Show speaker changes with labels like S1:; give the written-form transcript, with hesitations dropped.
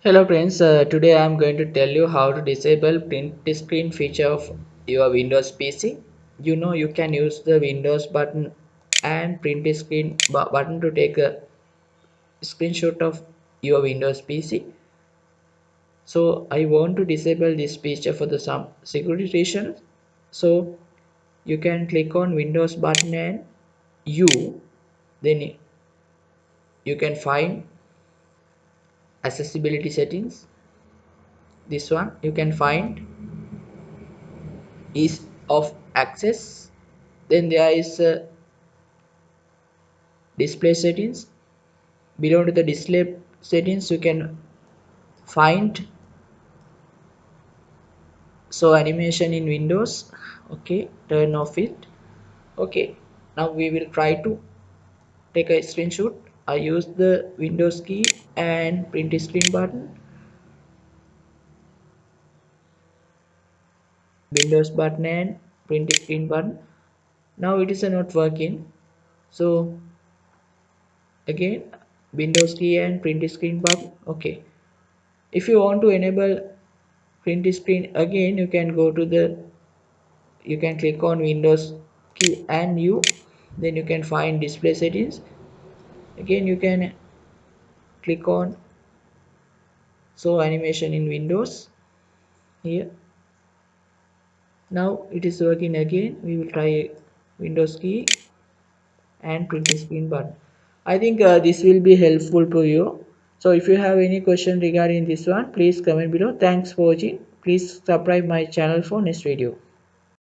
S1: Hello friends, today I am going to tell you how to disable print screen feature of your Windows PC. You can use the Windows button and print screen button to take a screenshot of your Windows PC. So I want to disable this feature for the some security reasons. So you can click on Windows button and then you can find accessibility settings. This one you can find ease of access. Then there is display settings. Below to the display settings you can find show animation in Windows. Okay, turn off it. Okay, now we will try to take a screenshot. I use the Windows key and print screen button, Windows button and print screen button. Now it is not working. So again, Windows key and print screen button. Okay, if you want to enable print screen again, you can click on Windows key and then you can find display settings. Again you can click on show animation in Windows here. Now it is working again. We will try Windows key and print screen button. I think this will be helpful to you. So if you have any question regarding this one, please comment below. Thanks for watching. Please subscribe my channel for next video.